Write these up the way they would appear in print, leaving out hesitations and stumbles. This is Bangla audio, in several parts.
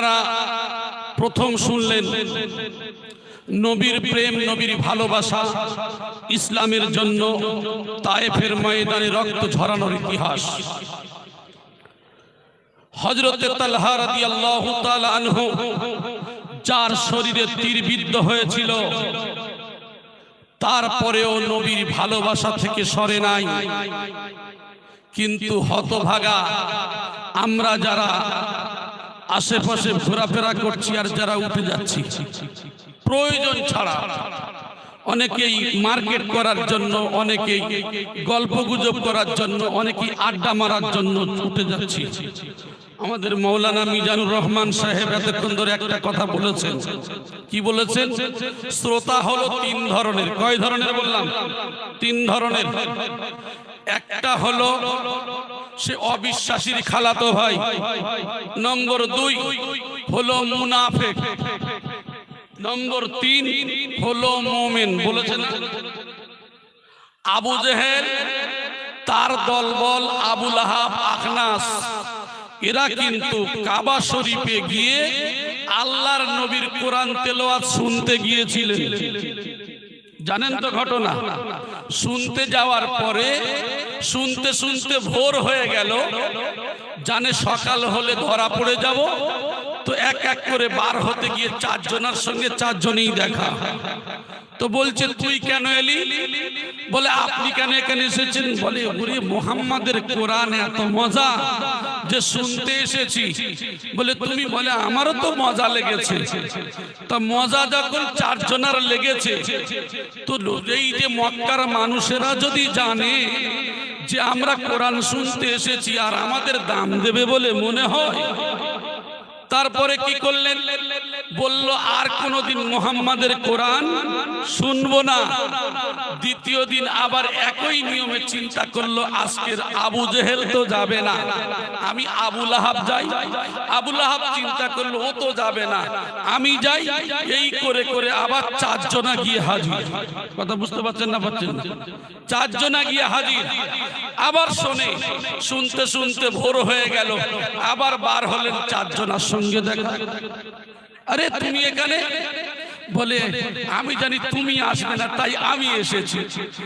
আপনারা প্রথম শুনলেন নবীর প্রেম, নবীর ভালোবাসা, ইসলামের জন্য তায়েফের ময়দানে রক্ত ঝরানোর ইতিহাস। হযরত তালহা রাদিয়াল্লাহু তাআলা আনহু, যার শরীরে তীর বিদ্ধ হয়েছিল, তারপরেও নবীর ভালোবাসা থেকে সরে নাই। কিন্তু হতভাগা আমরা যারা আশেপাশে ঘোরাফেরা করছি আর যারা উঠে যাচ্ছি প্রয়োজন ছাড়া, অনেকেই মার্কেট করার জন্য, অনেকেই গল্পগুজব করার জন্য, অনেকেই আড্ডা মারার জন্য উঠে যাচ্ছি। আমাদের মৌলানা মিজানুর রহমান সাহেব এতক্ষণ ধরে একটা কথা বলেছেন। কি বলেছেন? শ্রোতা হলো তিন ধরনের। কয় ধরনের বললাম? তিন ধরনের। একটা হলো সে অবিশ্বাসীর খালাতো ভাই। নম্বর দুই হলো মুনাফিক। নম্বর তিন হলো মুমিন। বলেছেন আবু জেহেল, তার দলবল আবু লাহাব, আখনাস, এরা কিন্তু কাবা শরীফে গিয়ে আল্লাহর নবীর কোরআন তেলাওয়াত শুনতে গিয়েছিলেন। জানেন তো ঘটনা? শুনতে যাওয়ার পরে শুনতে শুনতে ভোর হয়ে গেল, জানে সকাল হলে ধরা পড়ে যাব, তো এক এক করে বার হতে গিয়ে চারজনের সঙ্গে চারজনেই দেখা। তো বলছে তুই কেন এলি? বলে আপনি কেন এখানে এসেছেন? বলে ওরে মুহাম্মাদের কোরআন এত মজা যে শুনতে এসেছি। বলে তুমি? বলে আমারও তো মজা লেগেছে। তা মজা যখন চারজনের লেগেছে, তো এই যে মক্কার মানুষেরা যদি জানে যে আমরা কোরআন শুনতে এসেছি আর আমাদের দাম দেবে বলে মনে হয়, তারপরে কি করলেন? বলল আর কোনদিন মুহাম্মাদের কোরআন শুনবো না। দ্বিতীয় দিন আবার একই নিয়মে চিন্তা করলো, আজকের আবু জেহেল তো যাবে না, আমি আবু লাহাব যাই। আবু লাহাব চিন্তা করলো ও তো যাবে না, আমি যাই। এই করে করে আবার চারজনা গিয়ে হাজির। কথা বুঝতে পারছেন না? পারছেন না? চারজনা গিয়ে হাজির। আবার শোনে, শুনতে শুনতে ভোর হয়ে গেল, আবার বার হলেন চারজনার সঙ্গে দেখা। আরে তুমি এখানে? বলে আমি জানি তুমি আসবে না তাই আমি এসেছি।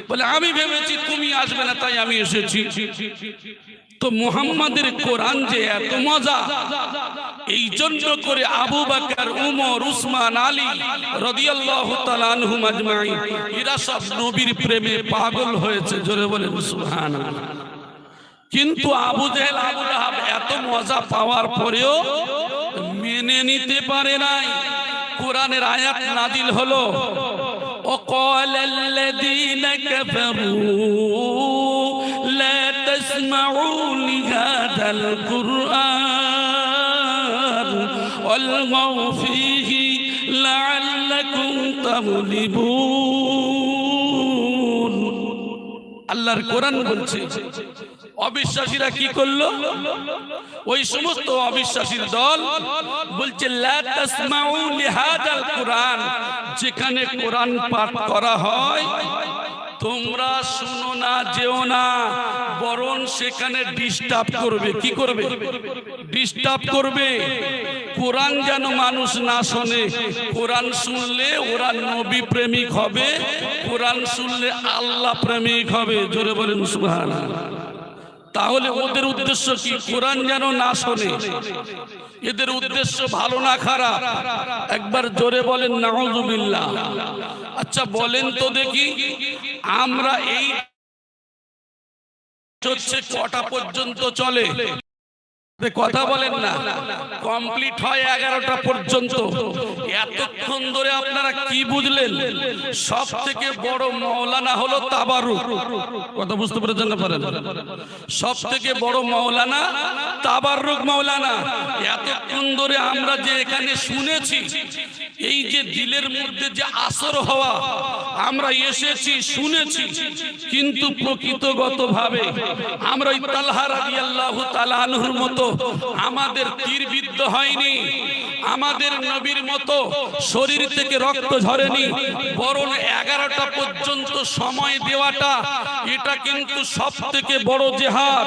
বলে আমি ভেবেছি তুমি আসবে না তাই আমি এসেছি। তো মুহাম্মাদের কোরআন যে এত মজা, এই জন্য করে আবু বকর, উমর, উসমান, আলী রাদিয়াল্লাহু তাআলা আনহুম আজমাইন এরা সব নবীর প্রেমে পাগল হয়েছে। জোরে বলেন সুবহানাল্লাহ। কিন্তু আবু জেহেল, আবু লাহাব এত মজা পাওয়ার পরেও মেনে নিতে পারে নাই। কোরআনের আয়াত নাজিল হলো, ওয়াকালাল্লাযীনা কাফারু লা তাসমাউ লিহাযাল কুরআন ওয়ালগাউ ফীহি লাআল্লাকুম তাগলিবুন। আল্লাহর কোরআন বলছে অবিশ্বাসীরা কি করলো? ওই সমস্ত অবিশ্বাসীর দল বলছে লা তাসমাউ লিহাযাল কুরআন, যেখানে কোরআন পাঠ করা হয় তোমরা শুনো না, যেও না, বরং সেখানে ডিস্টার্ব করবে। কি করবে? ডিস্টার্ব করবে। কোরআন যেন মানুষ না শোনে। কোরআন শুনলে ওরা নবী প্রেমিক হবে, কোরআন শুনলে আল্লাহ প্রেমিক হবে। জোরে বলেন সুবহানাল্লাহ। তাহলে ওদের উদ্দেশ্য কি? কোরআন যেন না শোনে। এদের উদ্দেশ্য ভালো না খারাপ? একবার জোরে বলেন নাউযুবিল্লাহ। আচ্ছা বলেন তো দেখি, আমরা এই হচ্ছে কটা পর্যন্ত চলে? কথা বলেন না। কমপ্লিট হয় 11টা পর্যন্ত। এতক্ষণ ধরে আপনারা কি বুঝলেন? সব থেকে বড় মাওলানা হলো তাবারুক। কথা বুঝতে পেরেছেন না? পারেন? সব থেকে বড় মাওলানা তাবারুক মাওলানা। এতক্ষণ ধরে আমরা যে এখানে শুনেছি, এই যে দিলের মধ্যে যে আসর হওয়া, আমরা এসেছি শুনেছি, কিন্তু প্রকৃতগতভাবে আমরা ওই তালহা রাদিয়াল্লাহু তাআলা আনহুর মতো আমাদের তীর বিদ্ধ হয়নি, আমাদের নবীর মতো শরীর থেকে রক্ত ঝরেনি, বরং 11টা পর্যন্ত সময় দেওয়াটা এটা কিন্তু সব থেকে বড় জিহাদ।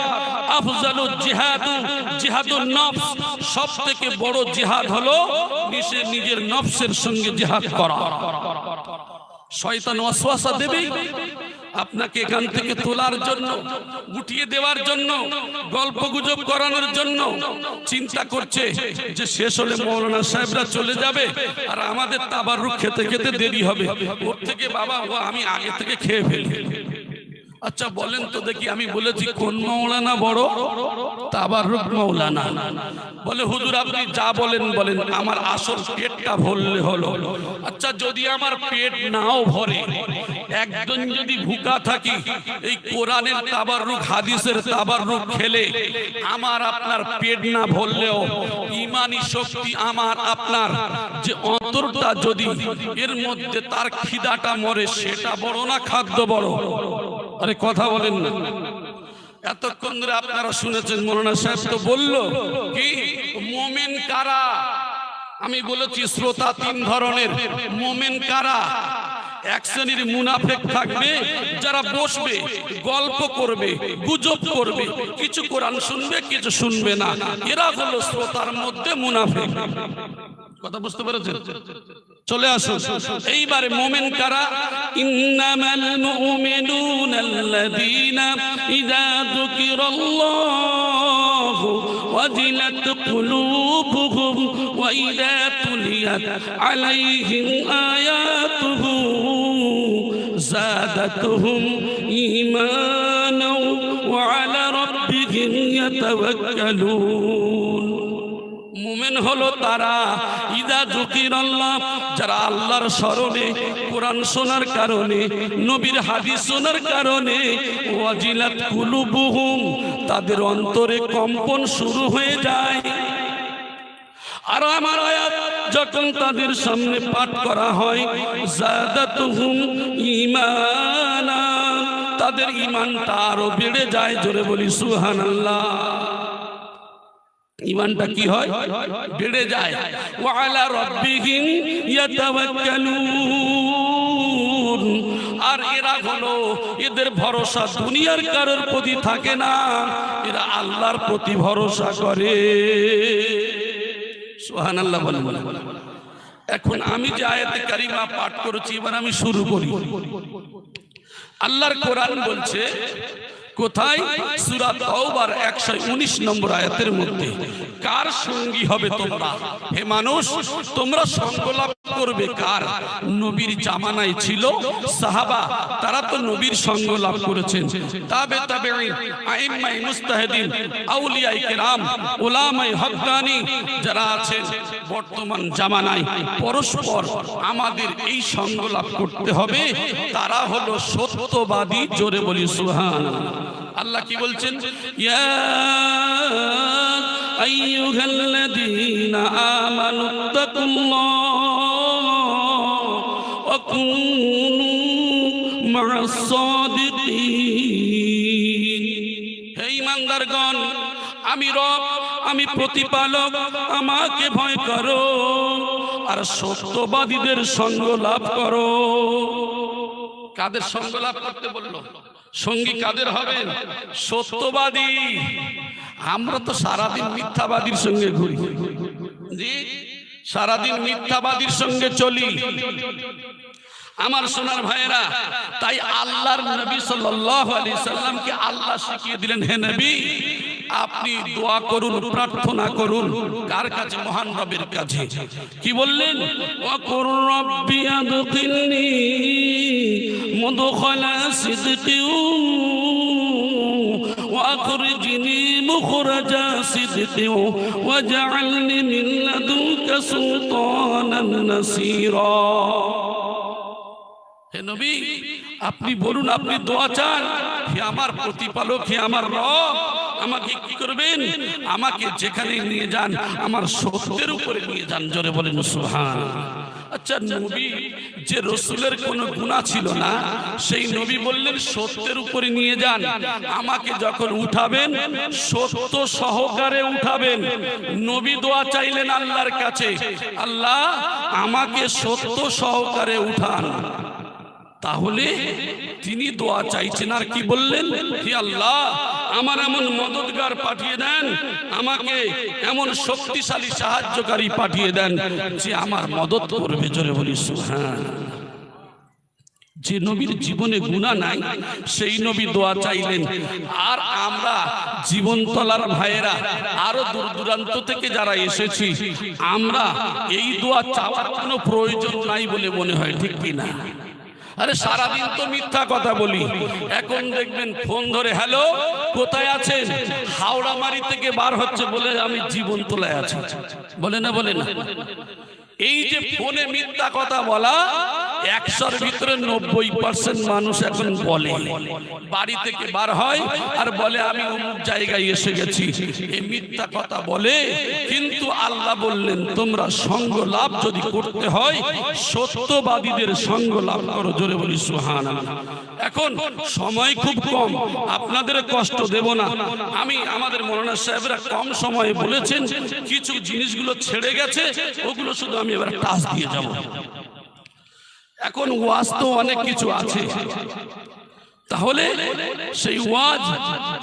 আফজালুল জিহাদু জিহাদুন নফস। সব থেকে বড় জিহাদ হলো নিজের নফসের সঙ্গে জিহাদ করা। শয়তান ওয়াসওয়াসা দেবে আপনাকে এখান থেকে তোলার জন্য, উঠিয়ে দেওয়ার জন্য, গল্প গুজব করানোর জন্য। চিন্তা করছে যে শেষ হলে মৌলানা সাহেবরা চলে যাবে আর আমাদের তাবাররুক খেতে খেতে দেরি হবে, ওর থেকে বাবা ও আমি আগে থেকে খেয়ে ফেলি। আচ্ছা বলেন তো দেখি, আমি বলেছি কোন মৌলানা বড়? তাবাররুক মৌলানা। বলে হুজুর আপনি যা বলেন বলেন, আমার আসল পেটটা ভরলে হলো। আচ্ছা যদি আমার পেট নাও ভরে, একজন যদি ভুকা থাকি, এই কোরআনের তাবাররুক হাদিসের তাবাররুক খেলে আমার আপনার পেট না ভরলেও ঈমানি শক্তি আমার আপনার যে অন্তরটা যদি এর মধ্যে তার খিদাটা মরে, সেটা বড় না খাদ্য বড়? আরে কথা বলেন না। এতক্ষণ ধরে আপনারা শুনেছেন মৌলানা সাহেব তো বললো কি মুমিন কারা। আমি বলেছি শ্রোতা তিন ধরনের। মুমিন কারা? এক শ্রেণীর মুনাফিক থাকবে যারা বসবে, গল্প করবে, গুজব করবে, কিছু কোরআন শুনবে, কিছু শুনবে না। এরা হলো শ্রোতার মধ্যে মুনাফিক। কথা বুঝতে পেরেছেন? চলে আসুন এইবারে মুমিন কারা? ইন্নামাল মুমিনুনা আল্লাযীনা ইযা যুকিরাল্লাহু ওয়াজিলাত কুলুবুহুম ওয়া ইযা তুলিয়াত আলাইহিম আয়াতুহু যাদাতুহুম ঈমানাও ওয়া আলা রাব্বিহিম ইয়াতাওয়াক্কালুন। মুমিন হলো তারা ইদা যুকিরাল্লাহ, যারা আল্লাহর স্মরণে, কোরআন শোনার কারণে, নবীর হাদিস শোনার কারণে ওয়াজিলাত কুলুবুহুম, তাদের অন্তরে কম্পন শুরু হয়ে যায়। আর আমার আয়াত যখন তাদের সামনে পাঠ করা হয়, যাদাতুহুম ঈমানা, তাদের ঈমানটা আরো বেড়ে যায়। জোরে বলি সুবহানাল্লাহ। ঈমানটা কি হয়? বেড়ে যায়। ওয়া আলা রাব্বিহিম ইয়াতাওয়াক্কালুন। আর এরা হলো, এদের ভরসা দুনিয়ার কারোর প্রতি থাকে না, এরা আল্লাহর প্রতি ভরসা করে। সুবহানাল্লাহ বলেন। এখন আমি যে আয়াতে কারিমা পাঠ করেছি, এবার আমি শুরু করি। আল্লাহর কোরআন বলছে কোথায়? সূরা তাওবার 119 নম্বর আয়াতের মধ্যে, কার সঙ্গী হবে তোমরা? হে মানুষ, তোমরা সঙ্গ লাভ করবে কার? নবীর জামানায় ছিল সাহাবা, তারা তো নবীর সঙ্গ লাভ করেছেন। তাবে তাবেঈন, আইম্মায়ে মুজতাহিদিন, আউলিয়ায়ে কেরাম, উলামায়ে হক্কানি যারা আছেন বর্তমান জামানায়, পরস্পর আমাদের এই সঙ্গ লাভ করতে হবে। তারা হলো সত্যবাদী। জোরে বলি সুবহানাল্লাহ। আল্লাহ কি বলছেন? ইয়া আইয়ুহাল্লাযীনা আমানুত্তাকুল্লাহ ওয়া কুনু মা'আস সাদিকিন। হে ঈমানদারগণ, আমি রব, আমি প্রতিপালক, আমাকে ভয় করো আর সত্যবাদীদের সঙ্গ লাভ করো। কাদের সঙ্গ লাভ করতে বললো? সঙ্গী কাদের হবেন? সত্যবাদী। আমরা তো সারাদিন মিথ্যাবাদীর সঙ্গে ঘুরি, জি, সারাদিন মিথ্যাবাদীর সঙ্গে চলি। আমার সোনার ভাইয়েরা, তাই আল্লাহর নবী সাল্লাল্লাহু আলাইহি সাল্লামকে আল্লাহ শিখিয়ে দিলেন, হে নবী আপনি দোয়া করুন, প্রার্থনা করুন। কার কাছে? মহান রবের কাছে। কি বললেন? ওয়াকুর রাব্বি আদখিলনি মুদখালা সিদকিন ওয়া আখরিজনি মুখরাজা সিদকিন ওয়াজআলনি মিন লাদুনকা সুলতানান নাসীরা। হে নবী আপনি বলুন, আপনি দোয়া চান, হে আমার প্রতিপালক, হে আমার রব, আমাকে কি করবেন? আমাকে যেখানে নিয়ে যান আমার সত্যের উপরে নিয়ে যান। জোরে বলেন সুবহানাল্লাহ। আচ্ছা, নবী যে রসুলের কোনো গুনাহ ছিল না, সেই নবী বললেন সত্যের উপরে নিয়ে যান। আমাকে যখন উঠাবেন সত্য সহকারে উঠাবেন। নবী দোয়া চাইলেন আল্লাহর কাছে, আল্লাহ আমাকে সত্য সহকারে উঠান। তাহলে তিনি দোয়া চাইছেন আর কি বললেন? হে আল্লাহ আমার এমন মদতগার পাঠিয়ে দেন, আমাকে এমন শক্তিশালী সাহায্যকারী পাঠিয়ে দেন যে আমার মদত করবে। জোরে বলি সুবহানাল্লাহ। যে নবীর জীবনে গুনাহ নাই সেই নবী দোয়া চাইলেন। আর আমরা জীবনতলার ভাইয়েরা আরো দূর দূরান্ত থেকে যারা এসেছি, আমরা এই দোয়া চাওয়ার কোনো প্রয়োজন নাই বলে মনে হয়, ঠিক কি না? আরে সারাদিন তো মিথ্যা কথা বলি। এখন দেখবেন ফোন ধরে, হ্যালো কোথায় আছেন? হাওড়ামারি থেকে বার হচ্ছে বলে আমি জীবনতলায় আছি, বলে না? বলে না? এই যে ফোনে মিথ্যা কথা বলা, 100-র ভিতরে 90% মানুষ এখন বলে, বাড়ি থেকে বার হয় আর বলে আমি অমুক জায়গায় এসে গেছি। এই মিথ্যা কথা বলে। কিন্তু আল্লাহ বললেন তোমরা সঙ্গ লাভ যদি করতে হয় সত্যবাদীদের সঙ্গ লাভ করো। জোরে বলি সুবহানাল্লাহ। এখন সময় খুব কম, আপনাদের কষ্ট দেব না। আমি আমাদের মৌলানা সাহেবরা কম সময়ে বলেছেন, কিছু জিনিসগুলো ছেড়ে গেছে, ওগুলো শুধু আমি এবার টাচ দিয়ে যাব। এখন ওয়াজ তো অনেক কিছু আছে, তাহলে সেই ওয়াজ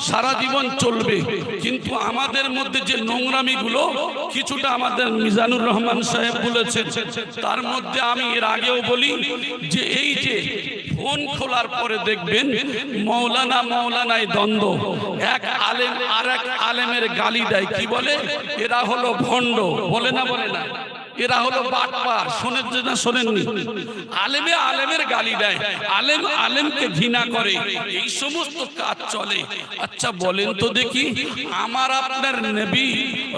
সারা জীবন চলবে। কিন্তু আমাদের মধ্যে যে নোংরামি গুলো কিছুটা আমাদের মিজানুর রহমান সাহেব বলেছেন, তার মধ্যে আমি এর আগেও বলি যে এই যে ফোন খোলার পরে দেখবেন মৌলানায় দ্বন্দ্ব, এক আলেম আর এক আলেমের গালি দেয়, কি বলে? এরা হলো ভণ্ড, বলে না? বলে না? এরা হলো বাটপার। শোনেন না? শোনেননি? আলেমে আলেমের গালি দেয়, আলেম আলেমকে ঘৃণা করে, এই সমস্ত কাজ চলে। আচ্ছা বলেন তো দেখি, আমার আপনার নবী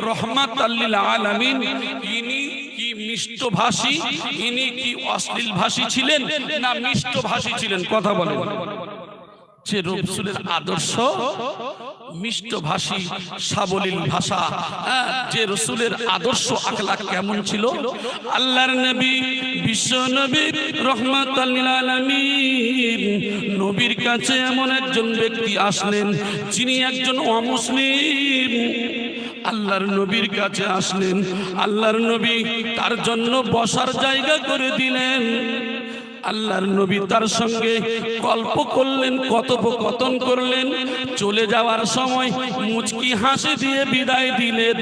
রহমাতাল লিল আলামিন, ইনি কি মিষ্টভাষী, ইনি কি অশ্লীল ভাষী ছিলেন না মিষ্টভাষী ছিলেন? কথা বলেন। যে রাসূলের আদর্শ মিষ্টভাষী, সাবলীল ভাষা, যে রাসূলের আদর্শ আখলাক কেমন ছিল? আল্লাহর নবী বিশ্ব নবী রহমাতাল লিল আলামিন নবীর কাছে এমন একজন ব্যক্তি আসলেন যিনি একজন অমুসলিম। আল্লাহর নবীর কাছে আসলেন, আল্লাহর নবী তার জন্য বসার জায়গা করে দিলেন। আল্লাহর নবী তার সঙ্গে গল্প করলেন, কথোপকথন করলেন। চলে যাওয়ার সময় মুচকি হাসি দিয়ে বিদায় দিলেন।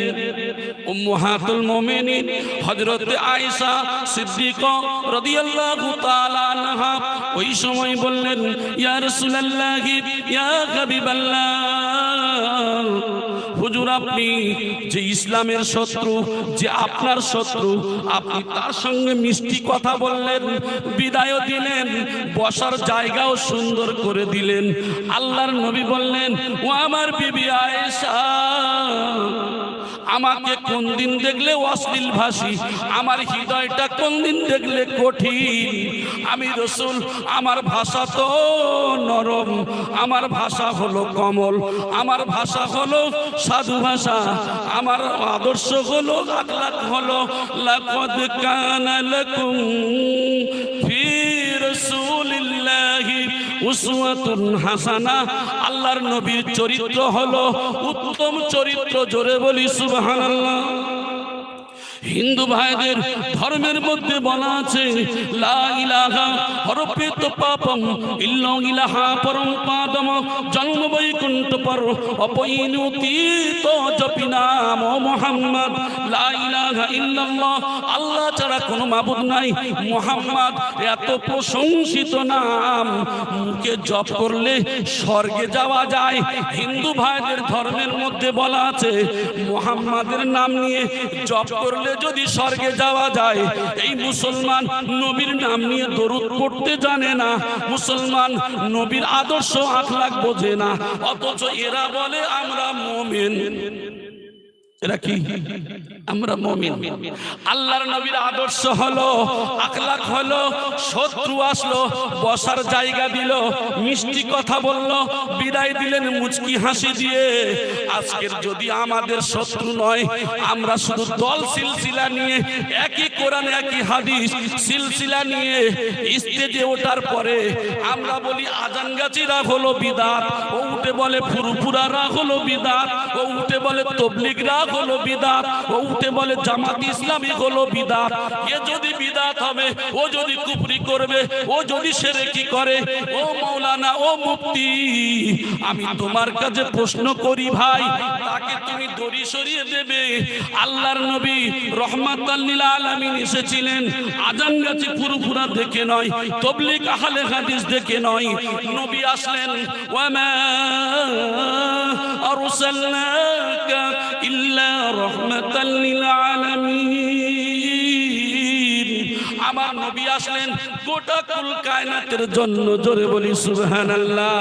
উম্মাহাতুল মুমিনিন হযরত আয়েশা সিদ্দিকা রাদিয়াল্লাহু তাআলা আনহা ওই সময় বললেন, ইয়া রাসূলুল্লাহ, ইয়া হাবিবাল্লাহ, হুজুর আপনি যে ইসলামের শত্রু, যে আপনার শত্রু, আপনি তার সঙ্গে মিষ্টি কথা বললেন, বিদায় দিলেন, বসার জায়গাও সুন্দর করে দিলেন। আল্লাহর নবী বললেন, ও আমার বিবি আয়েশা, আমাকে কোন দিন দেখলে অশ্লীল ভাষী, আমার হৃদয়টা কোন দিন দেখলে কঠিন। আমি রাসূল, আমার ভাষা তো নরম, আমার ভাষা হলো কমল, আমার ভাষা হলো সাধু ভাষা, আমার আদর্শ হলো আখলাক হলো লাকাদ কানা লাকুম ফি রাসূলিল্লাহি উসওয়াতুন হাসানা। আল্লাহর নবীর চরিত্র হলো উত্তম চরিত্র। জোরে বলি সুবহানাল্লাহ। হিন্দু ভাইদের ধর্মের মধ্যে বলা আছে, লা ইলাহা হরফে তো পাপম ইল্লা ইলাহা পরম পাদম, জন্ম বৈকুণ্ঠ পর অপইনুতি তো জপি নাম মুহাম্মদ। লা ইলাহা ইল্লাল্লাহ, আল্লাহ ছাড়া কোনো মাবুদ নাই। মুহাম্মদ এত প্রশংসিত নাম, মুখে জপ করলে স্বর্গে যাওয়া যায়। হিন্দু ভাইদের ধর্মের মধ্যে বলা আছে, মুহাম্মাদের নাম নিয়ে জপ করলে যদি স্বর্গে যাওয়া যায়। এই মুসলমান নবীর নাম নিয়ে দরুদ পড়তে জানে না, মুসলমান নবীর আদর্শ আখলাক বোঝে না, অথচ এরা বলে আমরা মুমিন। এরা কি? আমরা মুমিন। আল্লাহর নবীর আদর্শ হলো, আখলাক হলো, শত্রু আসলো বসার জায়গা দিল, মিষ্টি কথা বলল, বিদায় দিলেন মুচকি হাসি দিয়ে। আজকের যদি আমাদের শত্রু নয়, আমরা শুধু দল সিলসিলা নিয়ে, একই কোরআন একই হাদিস সিলসিলা নিয়ে স্টেজে ওঠার পরে আমরা বলি আজানগাছিরা হলো বিদআত, ও উঠে বলে ফুরফুরারা হলো বিদআত, ও উঠে বলে তবলিগরা হলো বিদাত, ও উঠে বলে জামাত ইসলামী হলো বিদাত। এ যদি বিদাত হবে, ও যদি কুফরি করবে, ও যদি শিরকি করে, ও মাওলানা, ও মুফতি, আমি তোমার কাছে প্রশ্ন করি ভাই, তাকে তুমি দড়ি সরিয়ে দেবে? আল্লাহর নবী রহমাতাল লিল আলামিন এসেছিলেন আজান গাছি ফুরফুরা দেখে নয়, তাবলীগ আহলে হাদিস দেখে নয়। নবী আসলেন ওয়ামা আরসালনাকা ইল্লা রাহমাতাল লিল আলামিন। আমার নবী আসলেন গোটা কুল কায়নাতের জন্য। জোরে বলি সুবহানাল্লাহ।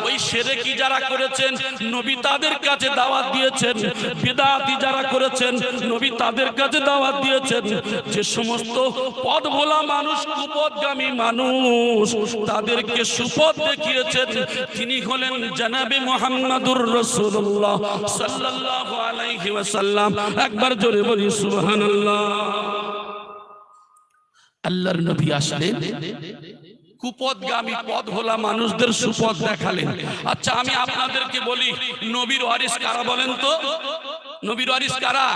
ওই শিরকি যারা করেছেন নবী তাদের কাছে দাওয়াত দিয়েছেন, বিদআতি যারা করেছেন নবী তাদের কাছে দাওয়াত দিয়েছেন। যে সমস্ত পথ ভোলা মানুষ, কুপথগামী মানুষ, তাদেরকে সুপথ দেখিয়েছেন তিনি হলেন জনাবে মুহাম্মাদুর রাসূলুল্লাহ সাল্লাল্লাহু আলাইহি ওয়াসাল্লাম। একবার জোরে বলি সুবহানাল্লাহ। আল্লাহর নবী আসলেন, কুপথগামী পথ ভোলা মানুষদের সুপথ দেখালেন। আচ্ছা আমি আপনাদেরকে বলি, নবীর ওয়ারিস কারা বলেন তো? নবীর ওয়ারিস কারা?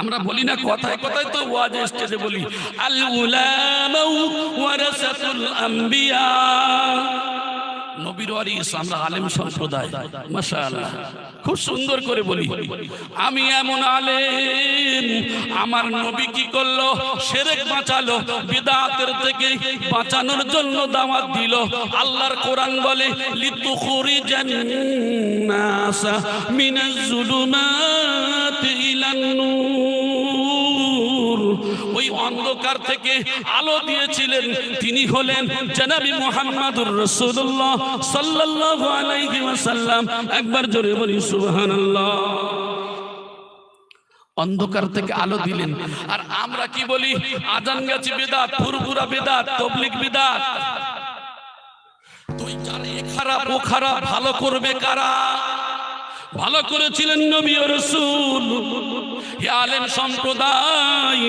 আমরা বলি না কথায় কথায়, তো ওয়াজে স্টেজে বলি আল উলামা ওয়ারাসাতুল আম্বিয়া। নবীর ওয়ারিস আমরা আলেম সম্প্রদায়, মাশাআল্লাহ খুব সুন্দর করে বলি। আমি এমন আলেম, আমার নবী কি করলো? শিরক বাঁচালো, বিদআতের থেকে বাঁচানোর জন্য দাওয়াত দিল। আল্লাহর কোরআন বলে লিতুখরিজান নাস মিনাজ যুলুমাতি ইলান নূর। ওই অন্ধকার থেকে আলো দিয়েছিলেন তিনি হলেন জনাবে মুহাম্মাদুর রাসূলুল্লাহ সাল্লাল্লাহু আলাইহি ওয়াসাল্লাম। একবার জোরে বলি সুবহানাল্লাহ। অন্ধকার থেকে আলো দিলেন। আর আমরা কি বলি? আজান গাছি বিদআত, ফুরফুরা বিদআত, তাবলীগ বিদআত। তুই যারা এ খারাপ ও খারাপ, ভালো করবে কারা? ভালো করেছিলেন নবী ও রাসূল। হে আলেম সম্প্রদায়,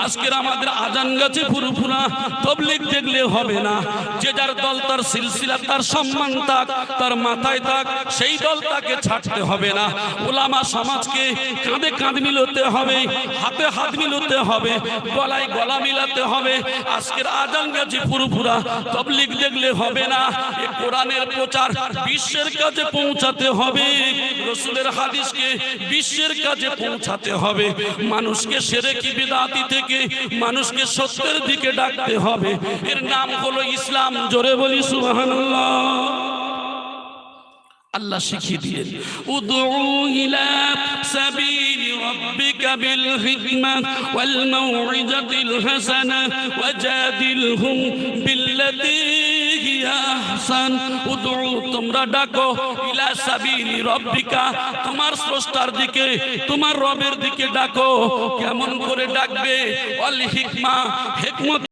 আজকের আমাদের আজান গাছে ফুরফুরা তাবলীগ দেখলে হবে না। যে যার দল, তার সিলসিলা, তার সম্মান থাক, তার মাথায় থাক, সেই দল তাকে ছাড়তে হবে না। উলামা সমাজকে কাঁধে কাঁধ মিলাতে হবে, হাতে হাত মিলাতে হবে, গলায় গলা মিলাতে হবে। আজকের আজান গাছে ফুরফুরা তাবলীগ দেখলে হবে না। এই কোরআনের প্রচার বিশ্বের কাছে পৌঁছাতে হবে, রাসূলের হাদিসকে বিশ্বের কাছে পৌঁছাতে হবে। মানুষকে শিরকি বিদআতি থেকে মানুষকে সত্যের দিকে ডাকতে হবে। এর নাম হলো ইসলাম। জোরে বলি সুবহানাল্লাহ। আল্লাহ শিখিয়ে দিয়েন উদউ ইলা সাবিলি রাব্বিকা বিল হিকমা ওয়াল মাউইজাতিল হাসানা ওয়াজাদিলহুম বিল্লাতী হিয়া আহসান। উদউ, তোমরা ডাকো, ইলা সাবিলি রাব্বিকা, তোমার স্রষ্টার দিকে, তোমার রবের দিকে ডাকো। কেমন করে ডাকবে? ওয়াল হিকমা, হিকমত